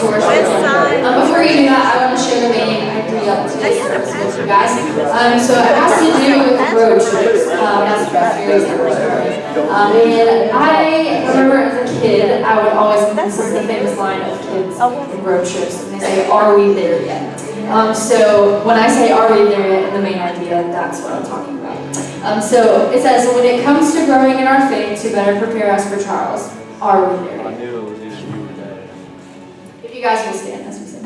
to worship. Before you do that, I want to share the main idea of today's service with you guys. So it has to do with road trips. That's very important. And I remember as a kid, I would always, this is the famous line of kids in road trips, and they say, "Are we there yet?" So when I say "Are we there yet?" in the main idea, that's what I'm talking about. So it says, when it comes to growing in our faith to better prepare us for trials, are we there yet? If you guys will stand as we sing.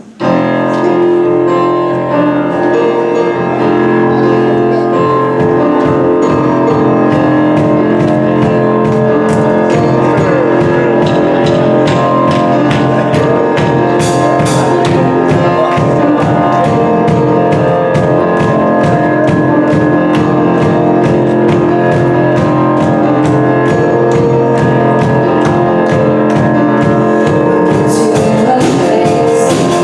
To the place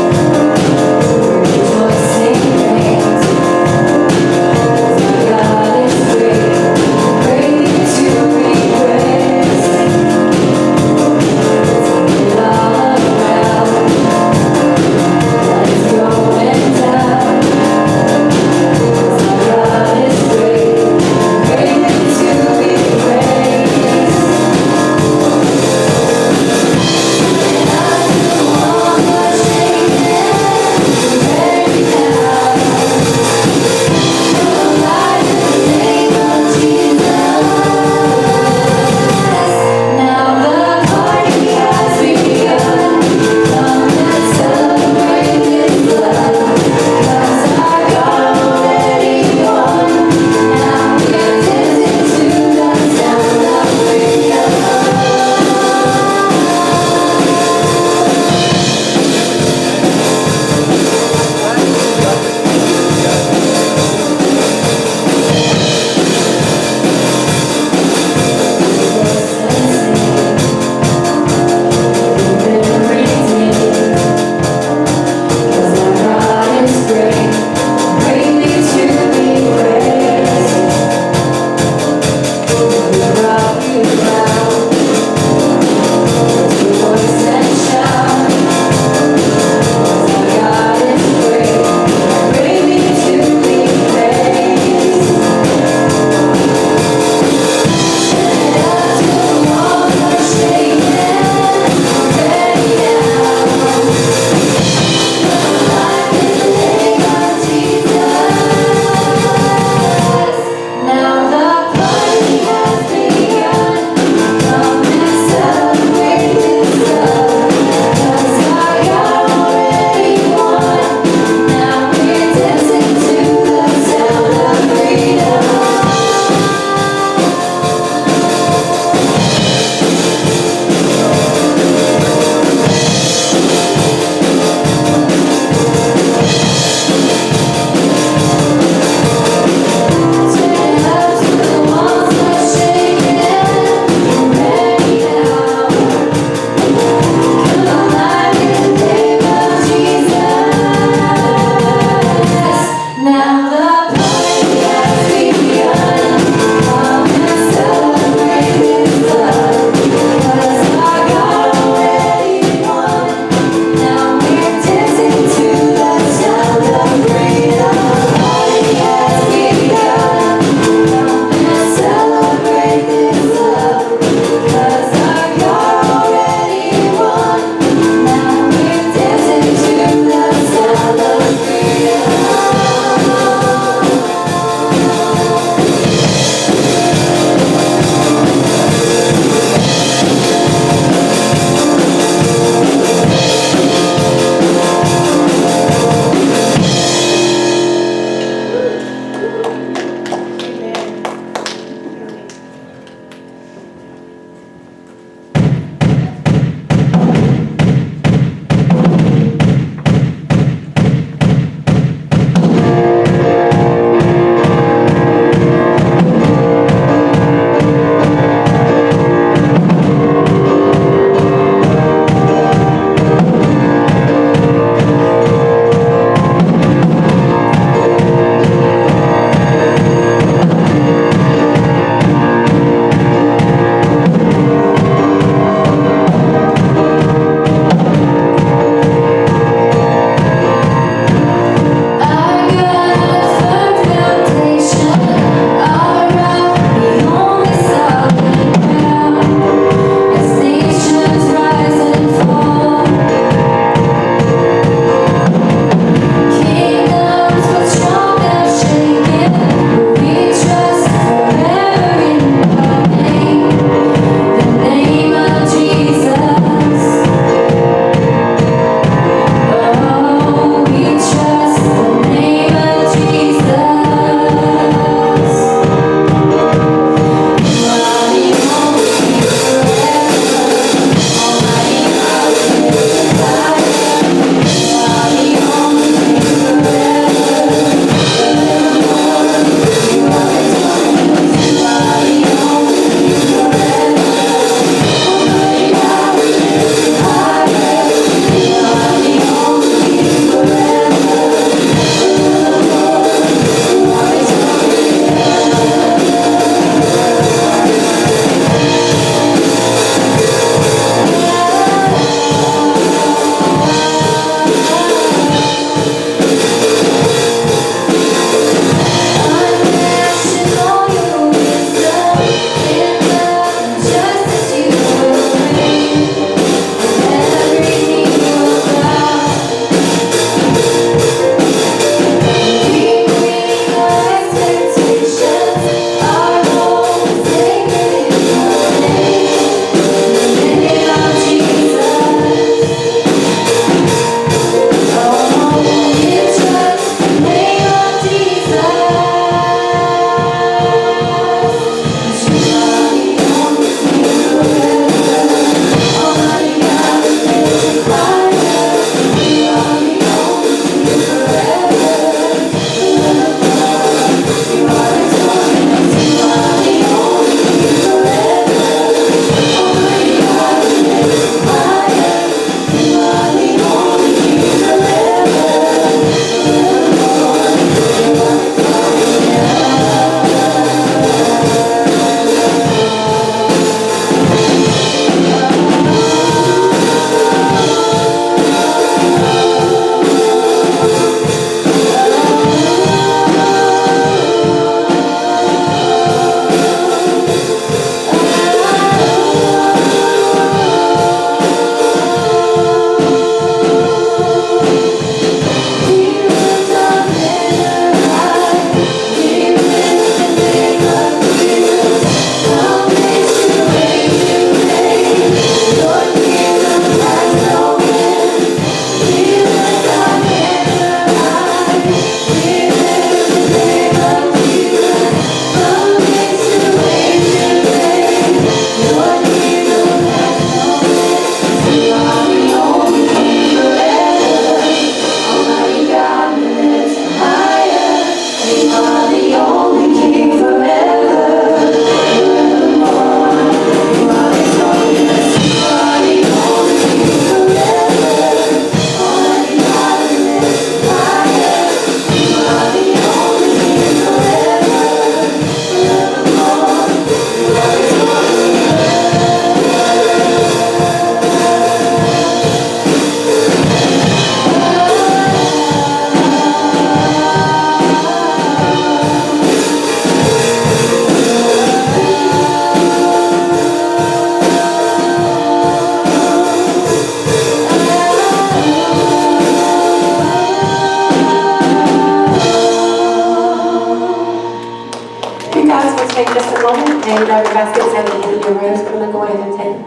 And the baskets at the end of your rows, we're going to go ahead and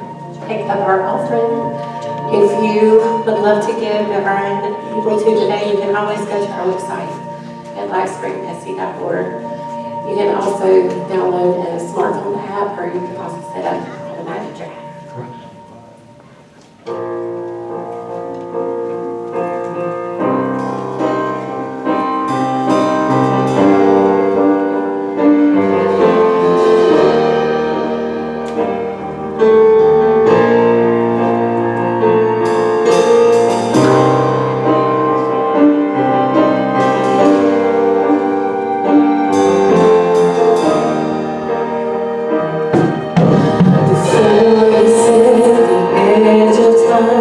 take up our offering. If you would love to give or are able to today, you can always go to our website at lifespring.org. You can also download a smartphone app, or you can also set up automatic draft. Before the edge of time.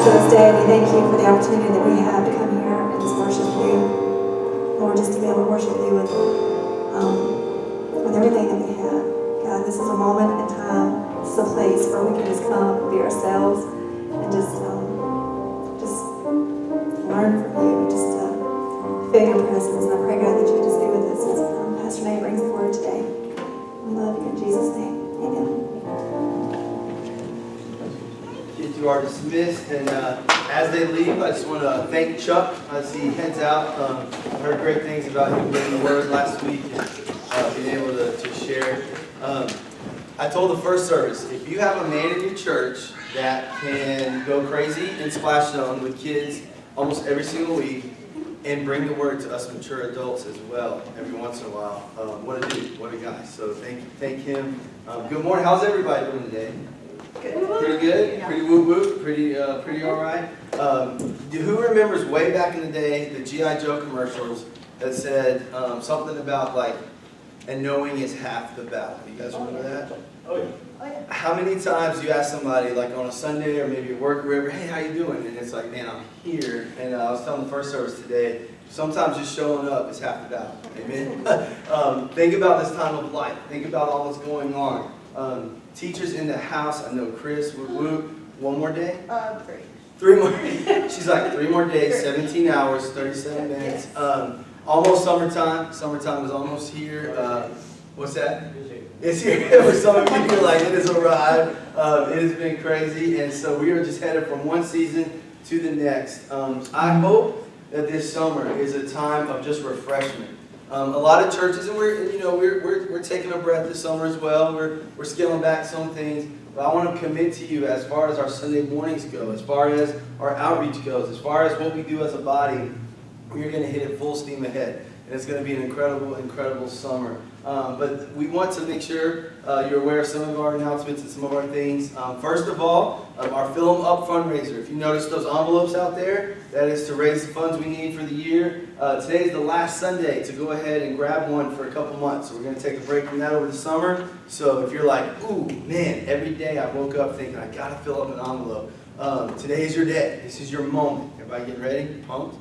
for this day. We thank you for the opportunity that we have to come here and just worship you. Lord, just to be able to worship you with everything that we have. God, this is a moment in time. This is a place where we can just come and be ourselves and just learn from you, just feel your presence. And I pray, God, that you just be with us as Pastor Nate brings the word today. We love you in Jesus' name. Amen. Kids, you are dismissed, and as they leave, I just want to thank Chuck as he heads out. I heard great things about him bringing the word last week and being able to share. I told the first service, if you have a man in your church that can go crazy in Splash Zone with kids almost every single week and bring the word to us mature adults as well every once in a while, what a dude, what a guy. So thank him. Good morning. How's everybody doing today? Pretty good? Pretty whoop-whoop? Pretty all right? Who remembers way back in the day the G.I. Joe commercials that said something about like, and knowing is half the battle? You guys remember that? Oh yeah. How many times you ask somebody like on a Sunday or maybe at work or wherever, hey, how you doing? And it's like, man, I'm here. And I was telling the first service today, sometimes just showing up is half the battle. Amen? Think about this time of life. Think about all that's going on. Teachers in the house, I know Chris, one more day? 3 more. She's like, 3 more days, 17 hours, 37 minutes. Almost summertime. Summertime is almost here. What's that? It's here. For some of you, you're like, it has arrived. It has been crazy. And so we are just headed from one season to the next. I hope that this summer is a time of just refreshment. A lot of churches, and we're taking a breath this summer as well. We're scaling back some things. But I want to commit to you as far as our Sunday mornings go, as far as our outreach goes, as far as what we do as a body, we're going to hit it full steam ahead. And it's going to be an incredible, incredible summer. But we want to make sure you're aware of some of our announcements and some of our things. First of all, our Fill 'em Up fundraiser. If you notice those envelopes out there, that is to raise the funds we need for the year. Today is the last Sunday to go ahead and grab one for a couple months. So we're going to take a break from that over the summer. So if you're like, ooh, man, every day I woke up thinking, I got to fill up an envelope. Today is your day. This is your moment. Everybody getting ready? Pumped?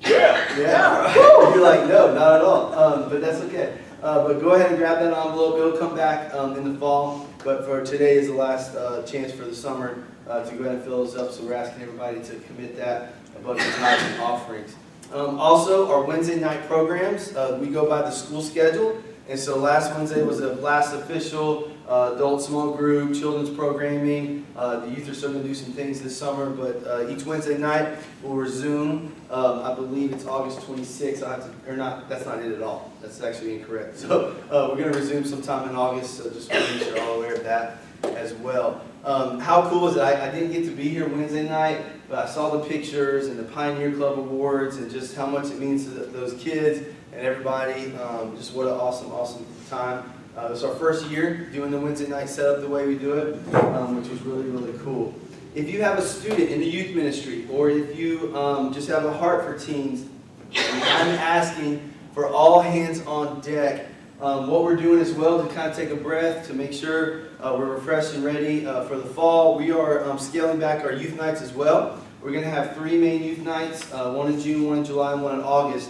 Yeah. You're like, no, not at all. But that's okay. But go ahead and grab that envelope. It'll come back in the fall. But for today is the last chance for the summer to go ahead and fill those up. So we're asking everybody to commit that above the tithes and offerings. Also, our Wednesday night programs, we go by the school schedule. And so last Wednesday was a last official adult small group, children's programming. The youth are still going to do some things this summer, but each Wednesday night we'll resume. I believe it's August 26th. That's not it at all. That's actually incorrect. So we're going to resume sometime in August, so just want to make sure you're all aware of that as well. How cool is it? I didn't get to be here Wednesday night, but I saw the pictures and the Pioneer Club Awards and just how much it means to those kids and everybody. Just what an awesome, awesome time. It's our first year doing the Wednesday night setup the way we do it, which was really, really cool. If you have a student in the youth ministry, or if you just have a heart for teens, I'm asking for all hands on deck. What we're doing as well to kind of take a breath, to make sure we're refreshed and ready for the fall. We are scaling back our youth nights as well. We're going to have 3 main youth nights, one in June, one in July, and one in August.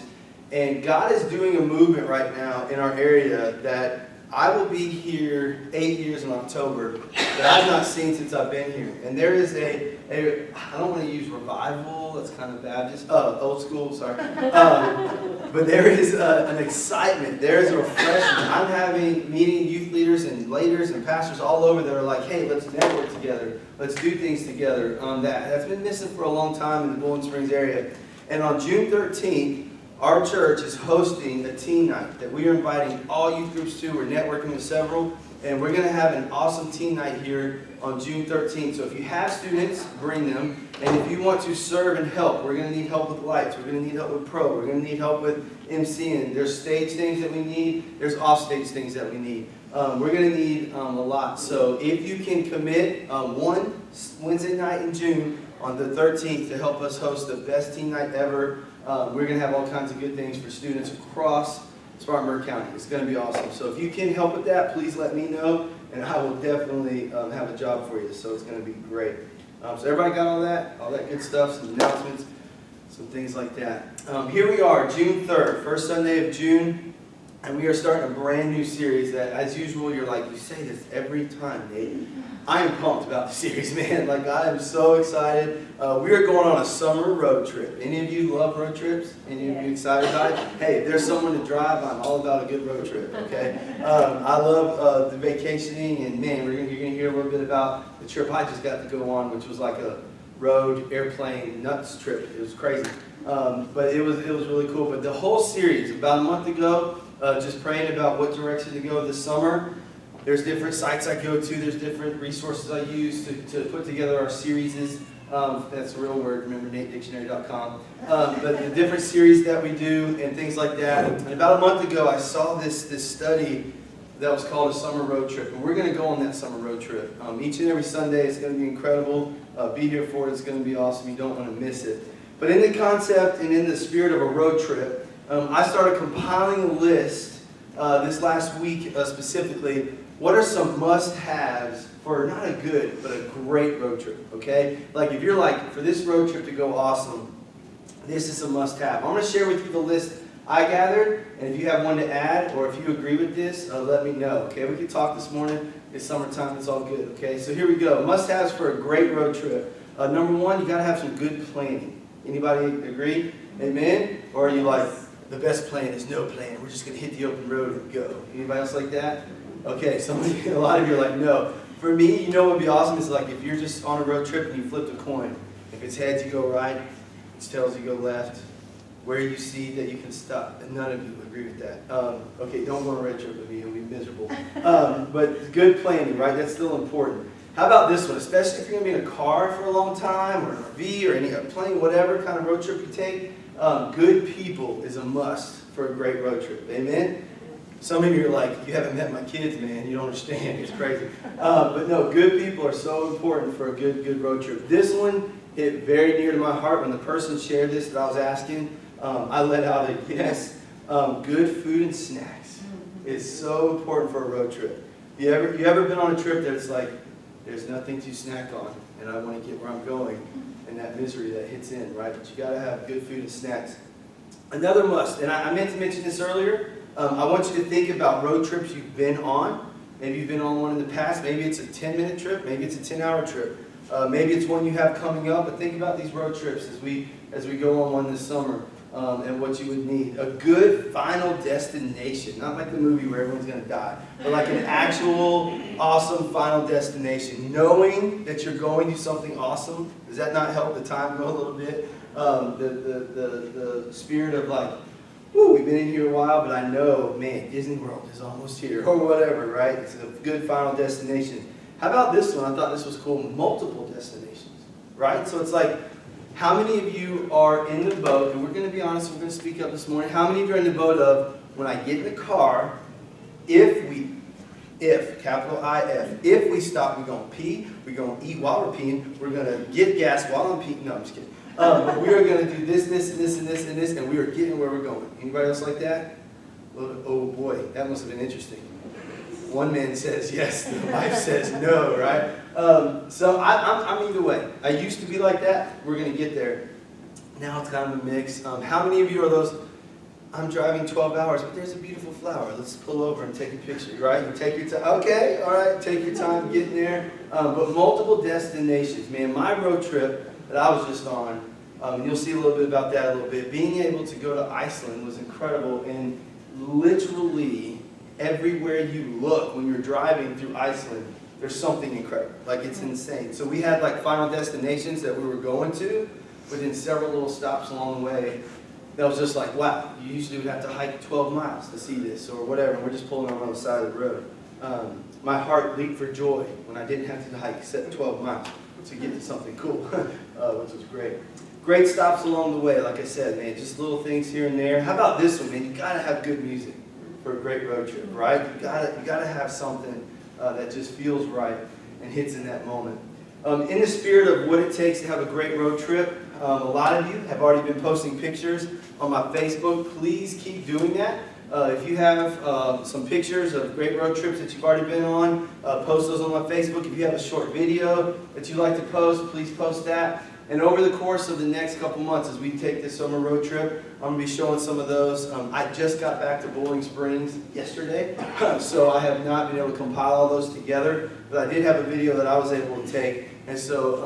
And God is doing a movement right now in our area that I will be here 8 years in October that I've not seen since I've been here. And there is I don't want to use revival, that's kind of Baptist, old school, sorry. But there is an excitement, there is a refreshment. I'm meeting youth leaders and leaders and pastors all over that are like, hey, let's network together, let's do things together. That's been missing for a long time in the Bowling Springs area. And on June 13th, our church is hosting a teen night that we are inviting all youth groups to. We're networking with several, and we're going to have an awesome teen night here on June 13th. So if you have students, bring them. And if you want to serve and help, we're going to need help with lights. We're going to need help with pro. We're going to need help with MCing. There's stage things that we need. There's off-stage things that we need. We're going to need a lot. So if you can commit one Wednesday night in June on the 13th to help us host the best teen night ever, we're going to have all kinds of good things for students across Spartanburg County. It's going to be awesome. So if you can help with that, please let me know, and I will definitely have a job for you. So it's going to be great. So everybody got all that good stuff, some announcements, some things like that. Here we are, June 3rd, first Sunday of June, and we are starting a brand new series that, as usual, you're like, you say this every time, Nate. I am pumped about the series, man. Like, I am so excited. We are going on a summer road trip. Any of you love road trips? Any of you excited about it? Hey, if there's someone to drive, I'm all about a good road trip, okay? I love the vacationing, and man, you're going to hear a little bit about the trip I just got to go on, which was like a road, airplane, nuts trip. It was crazy. But it was really cool. But the whole series, about a month ago, just praying about what direction to go this summer. There's different sites I go to. There's different resources I use to put together our series. That's a real word. Remember, NateDictionary.com. But the different series that we do and things like that. And about a month ago, I saw this study that was called a summer road trip. And we're going to go on that summer road trip. Each and every Sunday, it's going to be incredible. Be here for it. It's going to be awesome. You don't want to miss it. But in the concept and in the spirit of a road trip, I started compiling a list this last week specifically. What are some must-haves for not a good, but a great road trip, okay? Like if you're like, for this road trip to go awesome, this is a must-have. I'm going to share with you the list I gathered, and if you have one to add, or if you agree with this, let me know, okay? We can talk this morning. It's summertime. It's all good, okay? So here we go. Must-haves for a great road trip. Number one, you got to have some good planning. Anybody agree? Amen? Or are you like, the best plan is no plan. We're just going to hit the open road and go. Anybody else like that? Okay, a lot of you are like, no. For me, you know what would be awesome is like if you're just on a road trip and you flipped a coin. If it's heads, you go right. If it's tails, you go left. Where you see that you can stop. And none of you agree with that. Okay, don't go on a road trip with me. You'll be miserable. But good planning, right? That's still important. How about this one? Especially if you're going to be in a car for a long time or an RV or any plane, whatever kind of road trip you take. Good people is a must for a great road trip. Amen? Some of you are like, you haven't met my kids, man. You don't understand. It's crazy. But no, good people are so important for a good road trip. This one hit very near to my heart. When the person shared this that I was asking, I let out a yes. Good food and snacks is so important for a road trip. You ever been on a trip that it's like, there's nothing to snack on, and I want to get where I'm going, and that misery that hits in, right? But you got to have good food and snacks. Another must, and I meant to mention this earlier, I want you to think about road trips you've been on. Maybe you've been on one in the past. Maybe it's a 10-minute trip. Maybe it's a 10-hour trip. Maybe it's one you have coming up. But think about these road trips as we go on one this summer and what you would need. A good final destination. Not like the movie where everyone's going to die. But like an actual awesome final destination. Knowing that you're going to something awesome. Does that not help the time go a little bit? The spirit of like, woo, we've been in here a while, but I know, man, Disney World is almost here, or whatever, right? It's a good final destination. How about this one? I thought this was cool. Multiple destinations, right? So it's like, how many of you are in the boat, and we're going to be honest, we're going to speak up this morning, how many of you are in the boat of, when I get in the car, capital I-F, if we stop, we're going to pee, we're going to eat while we're peeing, we're going to get gas while I'm peeing, no, I'm just kidding. But we are going to do this, this, and this, and this, and this, and we are getting where we're going. Anybody else like that? Well, oh boy, that must have been interesting. One man says yes, the wife says no, right? So I'm either way. I used to be like that. We're going to get there. Now it's kind of a mix. How many of you are those, I'm driving 12 hours, but there's a beautiful flower. Let's pull over and take a picture, right? You take your time. Okay, all right, take your time getting there. But multiple destinations. Man, my road trip that I was just on, and you'll see a little bit about that a little bit. Being able to go to Iceland was incredible, and literally everywhere you look when you're driving through Iceland, there's something incredible. Like, it's insane. So we had like final destinations that we were going to within several little stops along the way. That was just like, wow, you usually would have to hike 12 miles to see this or whatever, and we're just pulling on the side of the road. My heart leaped for joy when I didn't have to hike 12 miles to get to something cool, which was great. Great stops along the way, like I said, man, just little things here and there. How about this one, man? You gotta have good music for a great road trip, right? You gotta have something that just feels right and hits in that moment. In the spirit of what it takes to have a great road trip, a lot of you have already been posting pictures on my Facebook. Please keep doing that. If you have some pictures of great road trips that you've already been on, post those on my Facebook. If you have a short video that you'd like to post, please post that. And over the course of the next couple months, as we take this summer road trip, I'm going to be showing some of those. I just got back to Bowling Springs yesterday, so I have not been able to compile all those together. But I did have a video that I was able to take. And so,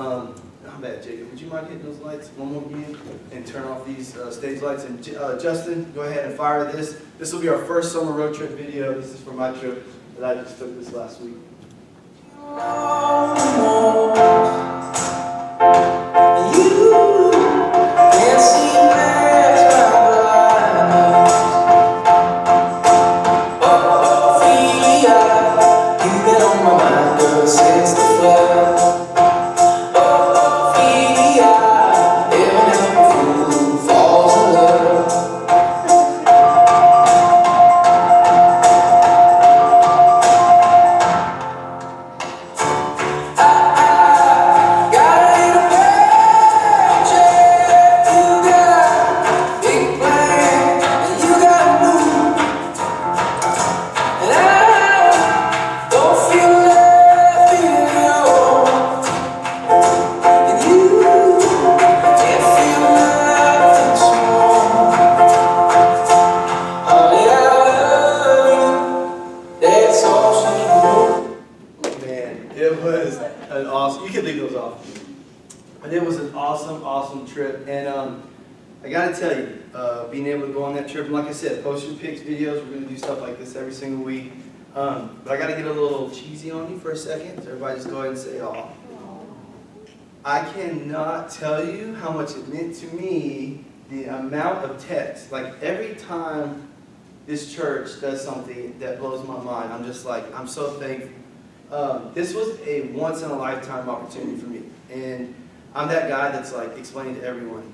I'm bad, Jacob. Would you mind hitting those lights one more again and turn off these stage lights? And Justin, go ahead and fire this. This will be our first summer road trip video. This is for my trip that I just took this last week. Awesome trip, and I gotta tell you, being able to go on that trip, and like I said, post your pics, videos. We're gonna do stuff like this every single week. But I gotta get a little cheesy on you for a second. So everybody, just go ahead and say, "Oh." I cannot tell you how much it meant to me, the amount of text. Like every time this church does something that blows my mind, I'm just like, I'm so thankful. This was a once in a lifetime opportunity for me, and I'm that guy that's like explaining to everyone,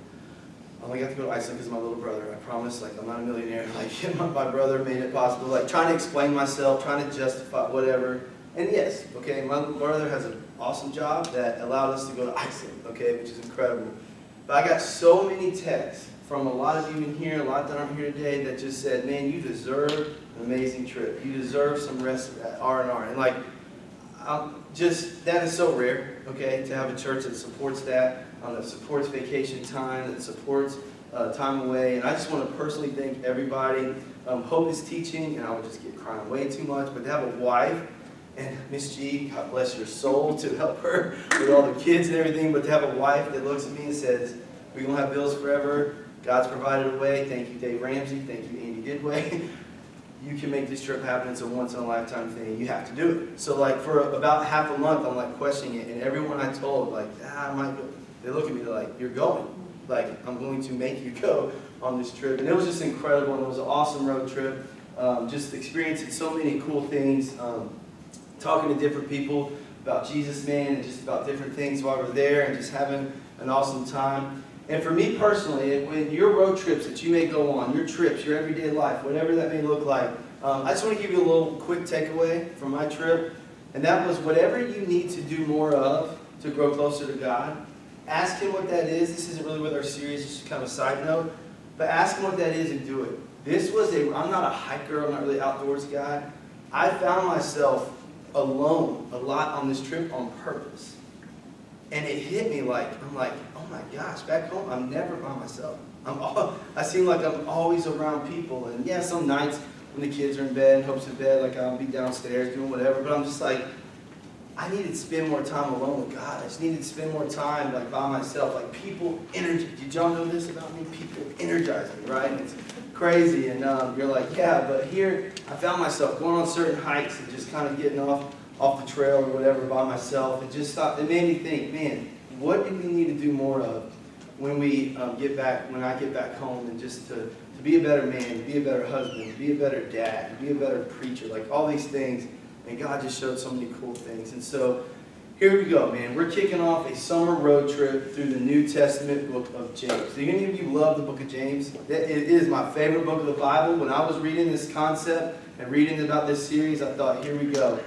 I only got to go to Iceland because of my little brother. I promise, like, I'm not a millionaire. Like, my brother made it possible. Like, trying to explain myself, trying to justify whatever. And yes, okay, my little brother has an awesome job that allowed us to go to Iceland, okay, which is incredible. But I got so many texts from a lot of you in here, a lot that aren't here today, that just said, man, you deserve an amazing trip. You deserve some rest at R&R. And like, just, that is so rare, okay, to have a church that supports that, that supports vacation time, that supports time away. And I just want to personally thank everybody. Hope is teaching, and I would just get crying way too much, but to have a wife, and Miss G, God bless your soul, to help her with all the kids and everything, but to have a wife that looks at me and says, we're going to have bills forever, God's provided a way, thank you Dave Ramsey, thank you Andy Didway. You can make this trip happen. It's a once-in-a-lifetime thing. You have to do it. So, like, for about half a month, I'm, like, questioning it. And everyone I told, like, I might go. They look at me, they're like, you're going. Like, I'm going to make you go on this trip. And it was just incredible. And it was an awesome road trip. Just experiencing so many cool things. Talking to different people about Jesus, man, and just about different things while we're there. And just having an awesome time. And for me personally, when your road trips that you may go on, your trips, your everyday life, whatever that may look like, I just want to give you a little quick takeaway from my trip. And that was, whatever you need to do more of to grow closer to God, ask Him what that is. This isn't really with our series, it's just kind of a side note. But ask Him what that is and do it. I'm not a hiker, I'm not really an outdoors guy. I found myself alone a lot on this trip on purpose. And it hit me like, I'm like, oh my gosh, back home, I'm never by myself. I seem like I'm always around people. And yeah, some nights when the kids are in bed, Hope's in bed, like I'll be downstairs doing whatever. But I'm just like, I needed to spend more time alone with God. I just needed to spend more time like by myself. Like people energize. Did y'all know this about me? People energize me, right? And it's crazy. And you're like, yeah, but here I found myself going on certain hikes and just kind of getting off the trail or whatever by myself. It made me think, man, what do we need to do more of when we when I get back home, and just to be a better man, to be a better husband, to be a better dad, to be a better preacher, like all these things. And God just showed so many cool things. And so here we go, man. We're kicking off a summer road trip through the New Testament book of James. Do any of you love the book of James? It is my favorite book of the Bible. When I was reading this concept and reading about this series, I thought, here we go.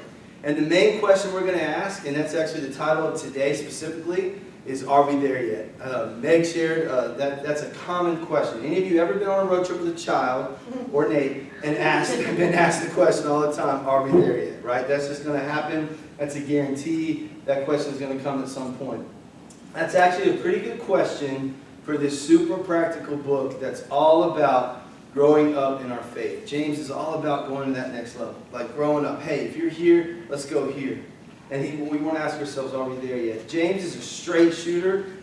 And the main question we're going to ask, and that's actually the title of today specifically, is, are we there yet? Meg shared, that's a common question. Any of you ever been on a road trip with a child, or Nate, and been asked the question all the time, are we there yet, right? That's just going to happen. That's a guarantee. That question is going to come at some point. That's actually a pretty good question for this super practical book that's all about growing up in our faith. James is all about going to that next level, like growing up. Hey, if you're here, let's go here. And we want to ask ourselves, are we there yet? James is a straight shooter.